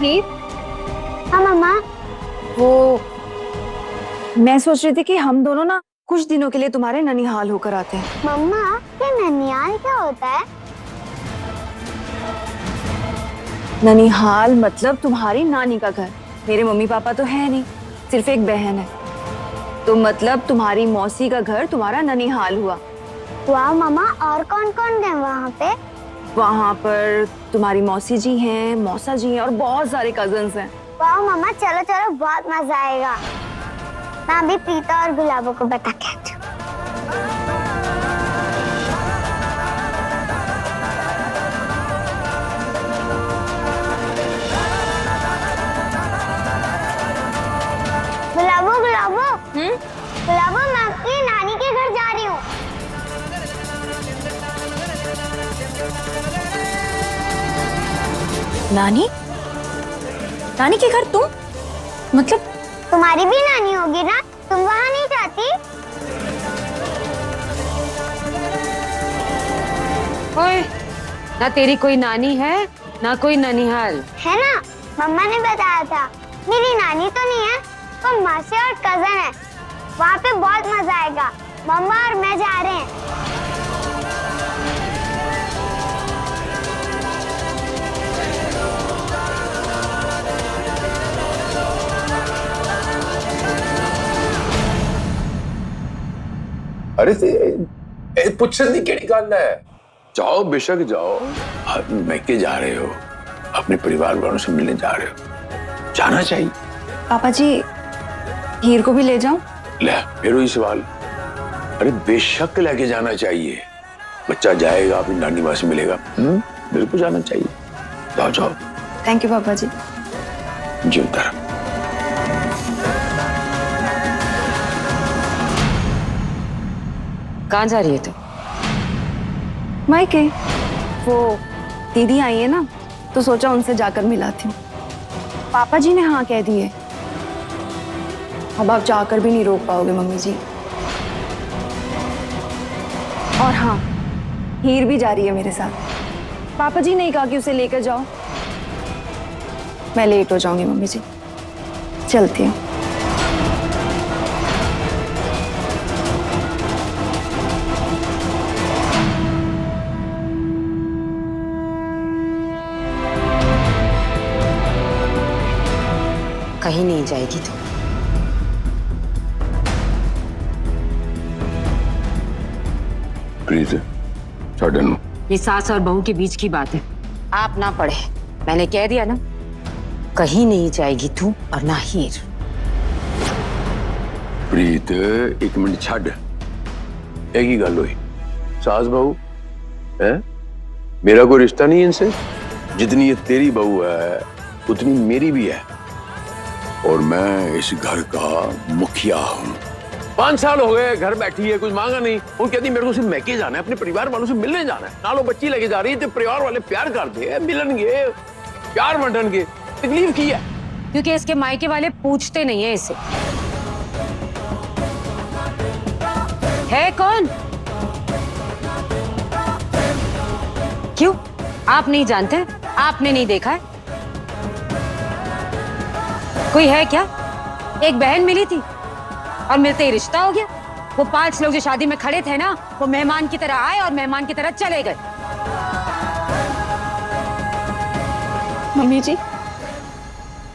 हीर, हाँ मम्मा। वो मैं सोच रही थी कि हम दोनों ना कुछ दिनों के लिए तुम्हारे ननिहाल होकर आते हैं। मम्मा, ये ननिहाल क्या होता है? ननिहाल मतलब तुम्हारी नानी का घर। मेरे मम्मी पापा तो है नहीं, सिर्फ एक बहन है, तो मतलब तुम्हारी मौसी का घर तुम्हारा ननिहाल हुआ। वाह मम्मा, और कौन कौन है वहाँ पे? वहां पर तुम्हारी मौसी जी हैं, मौसा जी हैं और बहुत सारे कजन्स हैं। वाह मम्मा, चलो चलो, बहुत मजा आएगा। मैं अभी प्रीता और गुलाबों को बता के आती हूँ। गुलाबो गुलाबो, गुलाबो, मैं अपनी नानी के घर जा रही हूँ। नानी? नानी के घर तुम? मतलब तुम्हारी भी नानी होगी ना, तुम वहाँ नहीं जाती? ओए, ना तेरी कोई नानी है ना कोई ननिहाल। है ना, मम्मा ने बताया था। मेरी नानी तो नहीं है, पर मासी और कजन है। वहाँ पे बहुत मजा आएगा। मम्मा और मैं जा रहे हैं। अरे पुच्छन की केड़ी गल है। जाओ, बेशक जाओ। आप मैके जा रहे हो, अपने परिवार वालों से मिलने जा रहे हो, जाना चाहिए। पापा जी, हीर को भी ले जाऊं? ले, फिर वही सवाल। अरे बेशक लेके जाना चाहिए। बच्चा जाएगा, अपनी नानी माँ से मिलेगा। बिल्कुल जाना चाहिए। जाओ जाओ। थैंक यू पापा जी। जी उतर। कहाँ जा रही है तू? मायके, वो दीदी आई है ना, तो सोचा उनसे जाकर मिलाती हूँ। पापा जी ने हाँ कह दिए। अब आप जाकर भी नहीं रोक पाओगे मम्मी जी। और हाँ, हीर भी जा रही है मेरे साथ। पापा जी ने कहा कि उसे लेकर जाओ। मैं लेट हो जाऊंगी मम्मी जी, चलती हूँ। कहीं नहीं जाएगी तू। प्लीज छोड़ो। ये सास और बहू के बीच की बात है, आप ना पढ़े। मैंने कह दिया ना, कहीं नहीं जाएगी तू और ना हीर। प्रीत, एक मिनट छड़। एक ही गल हुई, सास बहू है, मेरा कोई रिश्ता नहीं है इनसे। जितनी ये तेरी बहू है उतनी मेरी भी है, और मैं इस घर का मुखिया हूँ। 5 साल हो गए घर बैठी है, कुछ मांगा नहीं। वो कहती मेरे को सिर्फ मैके जाना है, अपने परिवार वालों से मिलने जाना है। नालो बच्ची लेके जा रही है, तो परिवार वाले प्यार करते हैं, मिलनगे, प्यार बंटनगे। तकलीफ की है क्योंकि इसके मायके वाले पूछते नहीं है इसे। है कौन? क्यों, आप नहीं जानते? आपने नहीं देखा है? कोई है क्या? एक बहन मिली थी और मिलते ही रिश्ता हो गया। वो 5 लोग जो शादी में खड़े थे ना, वो मेहमान की तरह आए और मेहमान की तरह चले गए। मम्मी जी,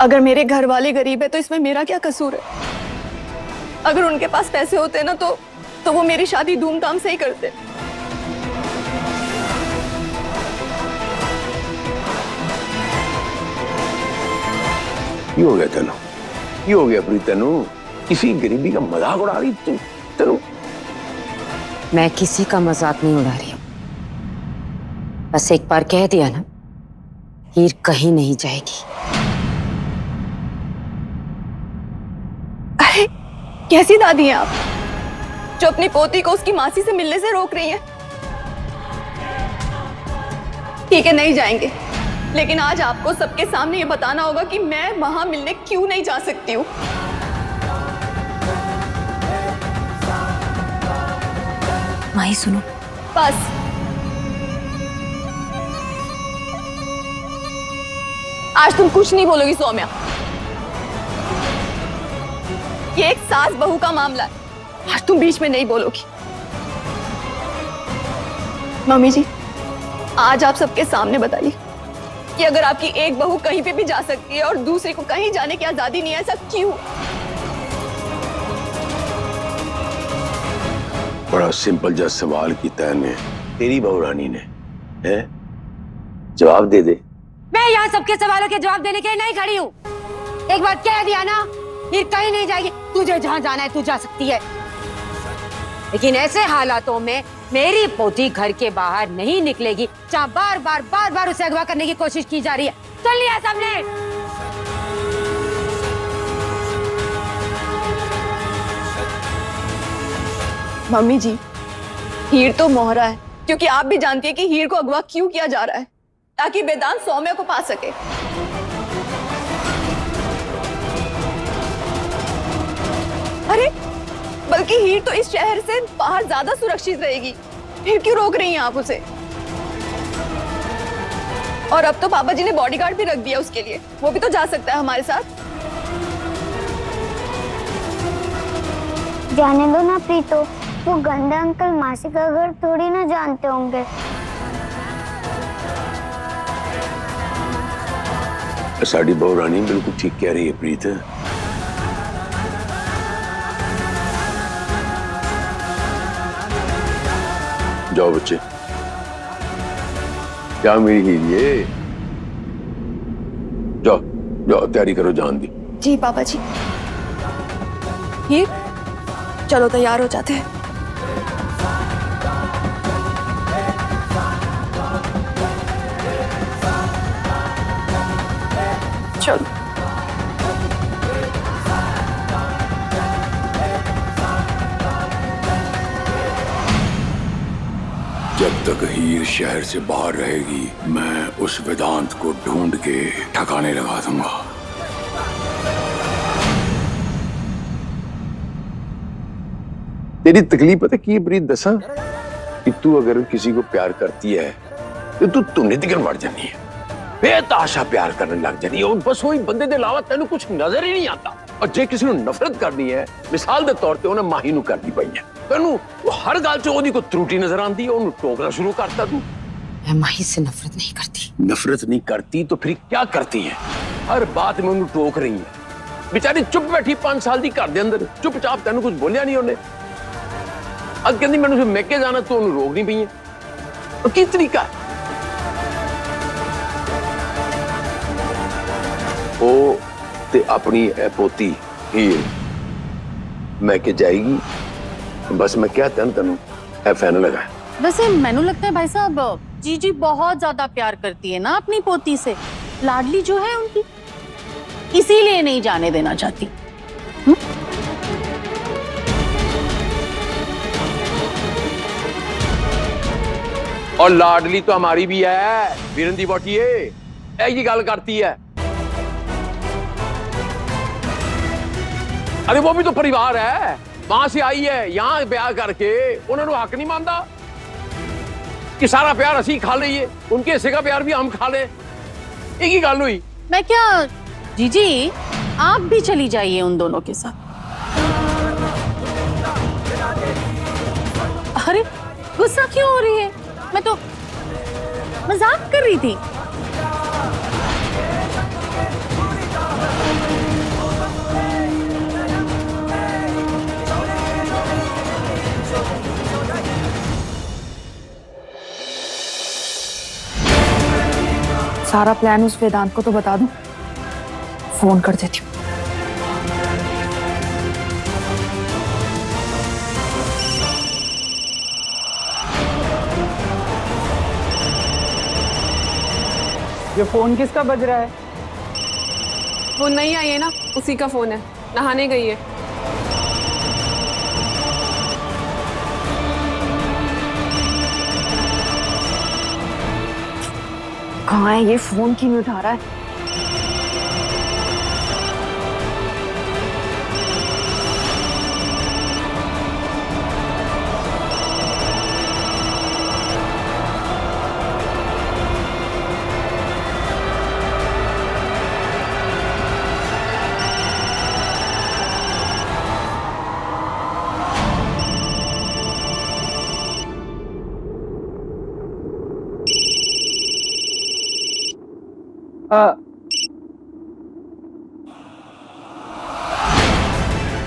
अगर मेरे घर वाले गरीब है तो इसमें मेरा क्या कसूर है? अगर उनके पास पैसे होते ना तो वो मेरी शादी धूमधाम से ही करते। ये हो गया तेनू, ये हो गया प्रीत तेनू। किसी गरीबी का मजाक उड़ा रही तू तेनू। मैं किसी का मजाक नहीं उड़ा रही हूं, बस एक बार कह दिया ना, हीर कहीं नहीं जाएगी। अरे कैसी दादी हैं आप, जो अपनी पोती को उसकी मासी से मिलने से रोक रही हैं? ठीक है, नहीं जाएंगे, लेकिन आज आपको सबके सामने ये बताना होगा कि मैं वहां मिलने क्यों नहीं जा सकती हूँ। माही सुनो, बस आज तुम कुछ नहीं बोलोगी सौम्या। ये एक सास बहू का मामला है, आज तुम बीच में नहीं बोलोगी। मम्मी जी, आज आप सबके सामने बताइए कि अगर आपकी एक बहू कहीं पे भी जा सकती है और दूसरे को कहीं जाने की आजादी नहीं है, ऐसा क्यों? बड़ा सिंपल जब सवाल किया ने तेरी बहू रानी ने, है? जवाब दे दे। मैं यहाँ सबके सवालों के जवाब देने के लिए नहीं खड़ी हूँ। एक बात कह दिया ना, फिर कहीं नहीं जाएगी। तुझे जहाँ जाना है तू जा सकती है, लेकिन ऐसे हालातों में मेरी पोती घर के बाहर नहीं निकलेगी जहाँ बार बार उसे अगवा करने की कोशिश की जा रही है। सुन लिया सबने? मम्मी जी, हीर तो मोहरा है, क्योंकि आप भी जानती है कि हीर को अगवा क्यों किया जा रहा है, ताकि वेदांत सौम्या को पा सके। अरे बल्कि हीर तो इस शहर से बाहर ज्यादा सुरक्षित रहेगी, फिर क्यों रोक रही हैं आप उसे? और अब तो पापा जी ने बॉडीगार्ड भी रख दिया उसके लिए, वो भी तो जा सकता है हमारे साथ। जाने दो ना प्रीतो, वो गंदा अंकल मासी का घर थोड़ी ना जानते होंगे। साड़ी बहू रानी बिल्कुल ठीक कह रही है प्रीत। जाओ बच्चे, क्या मेरी हीर ये, जाओ जाओ तैयारी करो जान दी। जी पापा जी। हीर चलो तैयार हो जाते हैं। चलो। जब तक हीर शहर से बाहर रहेगी, मैं उस वेदांत को ढूंढ के ठिकाने लगा दूंगा। तेरी तकलीफ पता की प्रीत दसा कि तू अगर किसी को प्यार करती है तो तू तुमने दिगन बढ़ जानी है, बेताशा प्यार करने लग जानी है, और बस वही बंदे दे अलावा तेन कुछ नजर ही नहीं आता। और जे किसी ने नफरत करनी है, मिसाल के तौर पर उन्हें माही नू करनी पई है, तेनू वो हर गल च ओदी कोई त्रुटि नजर आती है, उन्हें टोकना शुरू करता। तू मैं माही से नफरत नहीं करती। नफरत नहीं करती तो फिर क्या करती है? हर बात में उन्हें टोक रही है। बेचारी चुप बैठी 5 साल की घर के अंदर, चुपचाप तेन कुछ बोलिया नहीं उन्हें। अब कहती मैंने मैके जाना तो उन्हें रोक नहीं पई है। और की तरीका है वो ते अपनी पोती हीर मैके जाएगी, बस मैं क्या तेन फाइनल लगा। वैसे मैनू लगता है भाई साहब जीजी बहुत ज्यादा प्यार करती है ना अपनी पोती से, लाडली जो है उनकी, इसीलिए नहीं जाने देना चाहती। और लाडली तो हमारी भी है, वीरन दी बोटी है, गल करती है। अरे वो भी तो परिवार है, वहां से आई है, यहाँ ब्याह करके उन्होंने हक नहीं मानता कि सारा प्यार असी खा लीए, उनके हिस्से का प्यार भी हम खा ले। एक ही गल हुई। मैं क्या जीजी आप भी चली जाइए उन दोनों के साथ। अरे गुस्सा क्यों हो रही है? मैं तो मजाक कर रही थी। सारा प्लान उस वेदांत को तो बता दूं, फोन कर देती हूँ। ये फोन किसका बज रहा है? वो नहीं आई है ना, उसी का फोन है, नहाने गई है। कहाँ है ये? फोन क्यों नहीं उठा रहा है?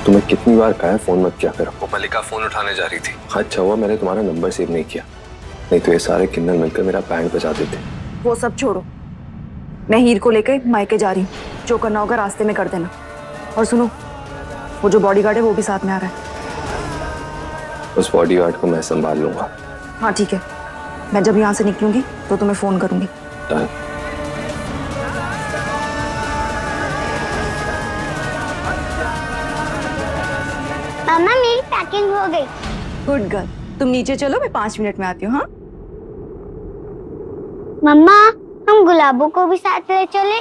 तुम्हें कितनी बार कहा है फोन मत किया करो। वो मलिका फोन उठाने जा रही थी। अच्छा हुआ मैंने तुम्हारा नंबर सेव नहीं किया, नहीं तो ये सारे किन्नर मिलकर मेरा बैंड बजा देते। वो सब छोड़ो, मैं हीर को लेकर मायके जा रही हूँ। जो करना होगा रास्ते में कर देना। और सुनो, वो जो बॉडीगार्ड है वो भी साथ में आ रहा है। उस बॉडीगार्ड को मैं संभाल लूंगा। हाँ ठीक है, मैं जब यहाँ से निकलूंगी तो तुम्हें फोन करूंगी। डन। मम्मा मेरी पैकिंग हो गई। गुड गर्ल, तुम नीचे चलो, मैं 5 मिनट में आती हूँ। हाँ मम्मा हम गुलाबों को भी साथ ले चले।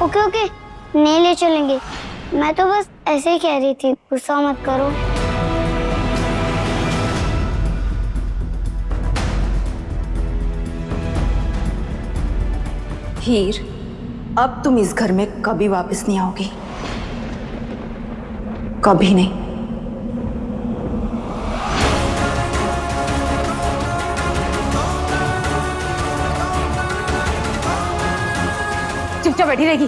ओके ओके, नहीं ले चलेंगे। मैं तो बस ऐसे ही कह रही थी, गुस्सा मत करो। हीर, अब तुम इस घर में कभी वापस नहीं आओगी, कभी नहीं। चुपचाप बैठी रहेगी,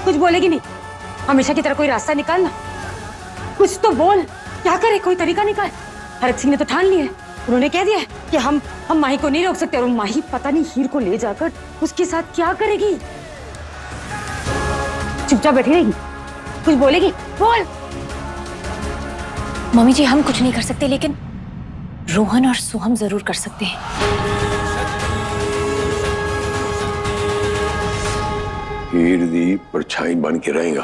कुछ बोलेगी नहीं। हमेशा की तरह कोई रास्ता निकालना, कुछ तो बोल। क्या करे, कोई तरीका निकाल। हरक सिंह ने तो ठान लिया है, उन्होंने कह दिया है कि हम माही को नहीं रोक सकते। और माही पता नहीं हीर को ले जाकर उसके साथ क्या करेगी। चुपचाप बैठी रहेगी, कुछ बोलेगी बोल। मम्मी जी हम कुछ नहीं कर सकते, लेकिन रोहन और सोहम जरूर कर सकते हैं। हीर दी परछाई बन के रहेगा,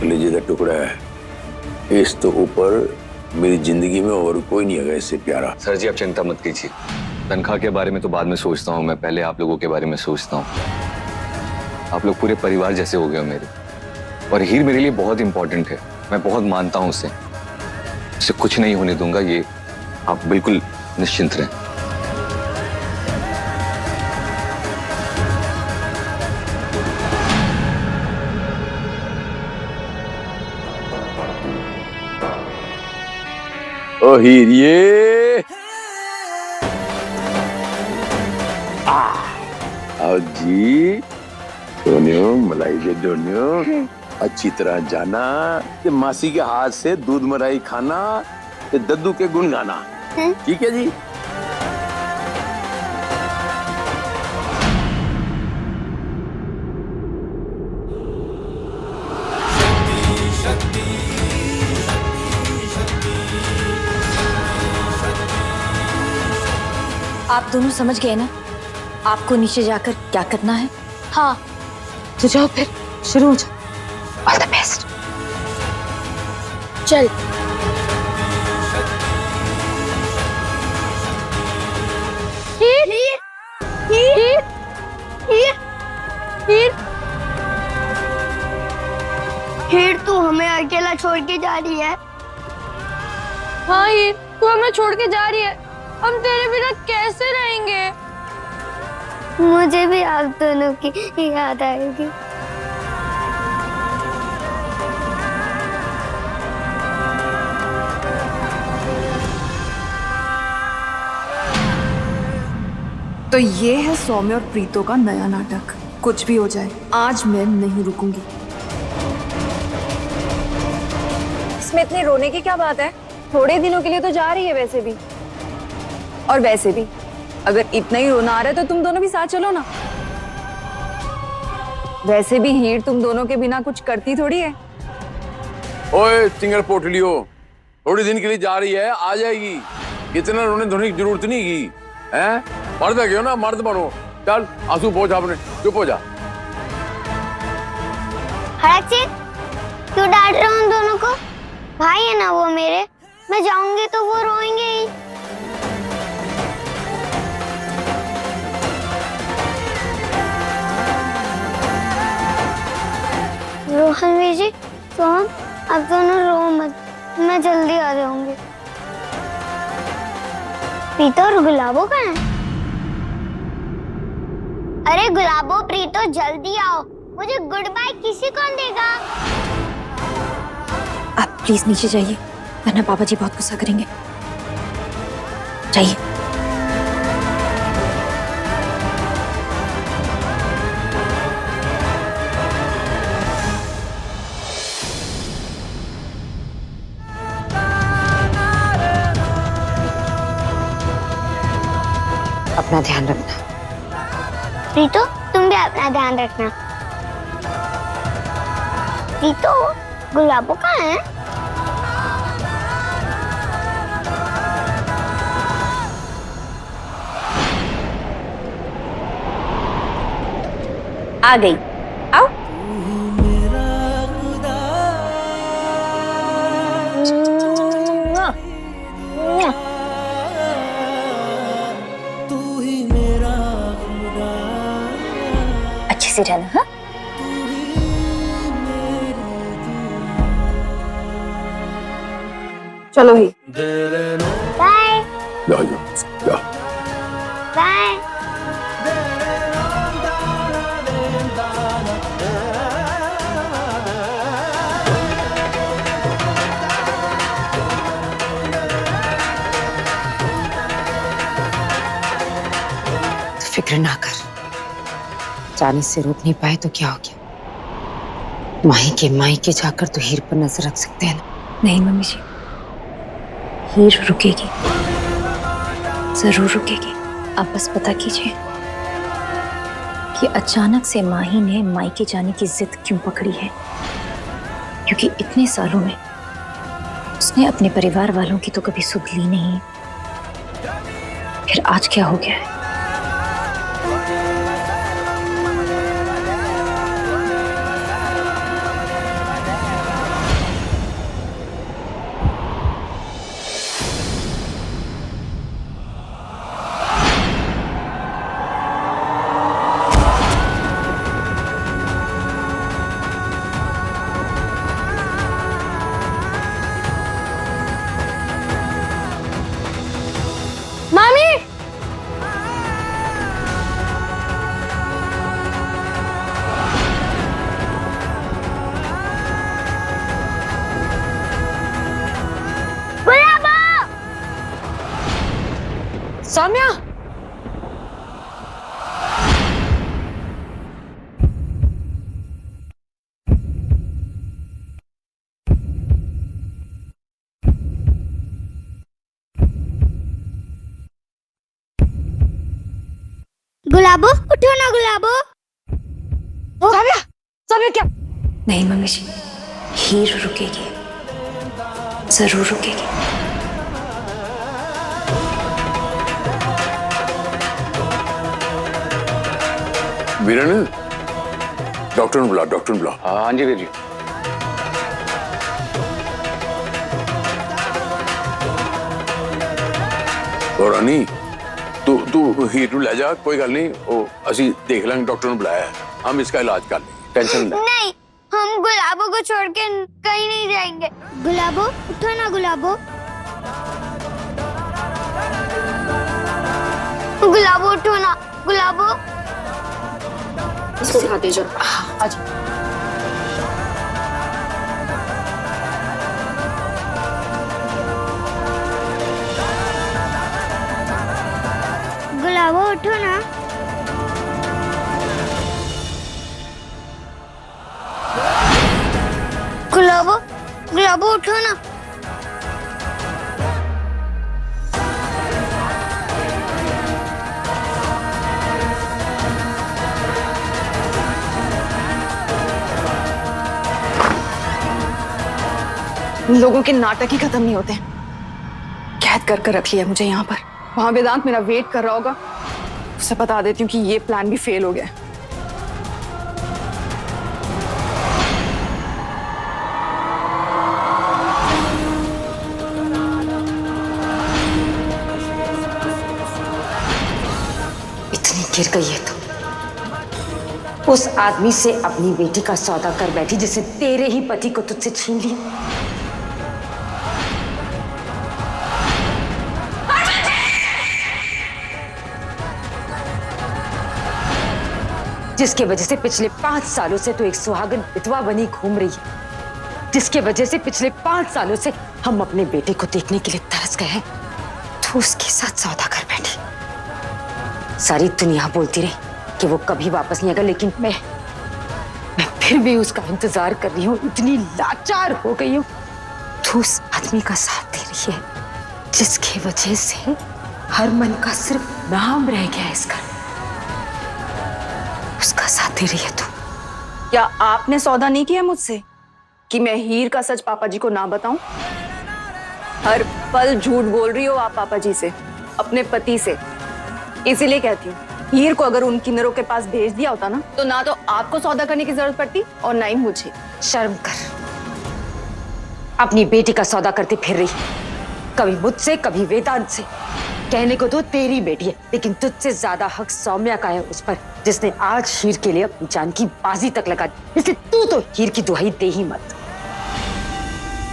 कलेजे का टुकड़ा है। इस तो ऊपर मेरी जिंदगी में और कोई नहीं है इससे प्यारा। सर जी आप चिंता मत कीजिए, तनख्वाह के बारे में तो बाद में सोचता हूँ मैं, पहले आप लोगों के बारे में सोचता हूँ। आप लोग पूरे परिवार जैसे हो गए हो मेरे, और हीर मेरे लिए बहुत इंपॉर्टेंट है। मैं बहुत मानता हूँ उसे कुछ नहीं होने दूंगा, ये आप बिल्कुल निश्चिंत रहें। ओ हीर, ये आओ जी, दोनों मलाई के दोनों अच्छी तरह जाना कि मासी के हाथ से दूध मलाई खाना, कि दद्दू के गुण गाना। ठीक है जी। आप दोनों समझ गए ना आपको नीचे जाकर क्या करना है? हाँ तो जाओ फिर, शुरू हो जाओ। All the best. चल हीर हीर हीर हीर हीर हीर, तू हमें अकेला छोड़ के जा रही है। हाँ हीर, तू हमें छोड़ के जा रही है, हम तेरे बिना कैसे रहेंगे? मुझे भी आप दोनों की याद आएगी। तो ये है सौम्य और प्रीतो का नया नाटक। कुछ भी हो जाए, आज मैं नहीं रुकूंगी। इसमें इतनी रोने की क्या बात है? थोड़े दिनों के लिए तो जा रही है वैसे भी। और वैसे भी अगर इतना ही रोना आ रहा है तो तुम दोनों भी साथ चलो ना। वैसे भी हीर तुम दोनों के बिना कुछ करती थोड़ी है। ओए सिंगर पोटलियो, थोड़ी दिन के लिए जा रही है, आ जाएगी। इतना रोने धोने की जरूरत नहीं की है। मर्द है क्यों ना, मर्द बनो। चल आंसू पोंछ आपने, चुप हो जा। हरक, क्यों डांट रहे हो उन दोनों को? भाई है ना वो मेरे, मैं जाऊंगी तो वो रोएंगे ही। रोहन जी, तो अब दोनों रो मत, मैं जल्दी आ जाऊंगी। प्रीतो और गुलाबो कहाँ है? अरे गुलाबो प्रीतो जल्दी आओ, मुझे गुड बाय किसी कौन देगा? आप प्लीज नीचे जाइए, वरना पापा जी बहुत गुस्सा करेंगे। जाइए। अपना ध्यान रखना। रीतू तुम भी अपना ध्यान रखना। रीतू गुलाबो कहाँ है? आ गई, आओ। अच्छे से रहना, हाँ? चलो ही। बाय जाओ जाओ। बाय। फिक्र ना कर, जाने से रोक नहीं पाए तो क्या हो गया। माही के जाकर तो हीर पर नजर रख सकते हैं ना। नहीं मम्मी जी, हीर रुकेगी, जरूर रुकेगी। आप बस पता कीजिए कि अचानक से माही ने मायके जाने की जिद क्यों पकड़ी है, क्योंकि इतने सालों में उसने अपने परिवार वालों की तो कभी सुध ली नहीं। फिर आज क्या हो गया है? मामी गुलाबो सौम्या, गुलाबो उठो ना गुलाबो। सौम्या, सौम्या क्या? नहीं मम्मी जी, हीर रुकेगी, जरूर रुकेगी। वीरन, डॉक्टर ने बुला, डॉक्टर ने बुला। हाँ जी वीर जी। और रानी तू हीर ले जा, कोई गल नहीं, वो असी देख लेंगे, डॉक्टर ने बुलाया है, हम इसका इलाज कर लेंगे, टेंशन ले। नहीं, हम गुलाबो को छोड़ के कहीं नहीं जाएंगे। गुलाबो उठो ना गुलाबो। गुलाबो उठो ना गुलाबो। इसको खा दे जो। आज गुलाबो उठो ना। गुलाबो गुलाबो उठो ना। इन लोगों के नाटक ही खत्म नहीं होते। कैद कर कर रख लिया मुझे यहाँ पर। वहां वेदांत मेरा वेट कर रहा होगा, उसे बता देती हूँ कि ये प्लान भी फेल हो गया। इतनी गिर गई है तो उस आदमी से अपनी बेटी का सौदा कर बैठी जिसे तेरे ही पति को तुझसे छीन लिया। जिसके वजह से पिछले 5 सालों से तो एक सुहागन विधवा बनी घूम रही है, जिसके वजह से पिछले 5 सालों से हम अपने बेटे को देखने के लिए तरस गए हैं, तो उसके साथ सौदा कर बैठी। सारी दुनिया बोलती रही कि वो कभी वापस नहीं आएगा, लेकिन मैं फिर भी उसका इंतजार कर रही हूँ। इतनी लाचार हो गई हूँ। तो उस आदमी का साथ दे रही है जिसकी वजह से हर मन का सिर्फ नाम रह गया है इसका, उसका साथ दे रही है तू। क्या आपने सौदा नहीं किया मुझसे कि मैं हीर का सच पापा जी को ना बताऊं? हर पल झूठ बोल रही हो आप पापा जी से, अपने पति से। इसीलिए कहती हूँ, हीर को अगर उन किन्नरों के पास भेज दिया होता ना, तो ना तो आपको सौदा करने की जरूरत पड़ती और ना ही मुझे। शर्म कर, अपनी बेटी का सौदा करती फिर रही, कभी मुझसे कभी वेदांत से। कहने को तो तेरी बेटी है, लेकिन तुझसे ज्यादा हक सौम्या का है उस पर, जिसने आज हीर के लिए अपनी जान की बाजी तक लगा दी। इसलिए तू तो हीर की दुहाई दे ही मत।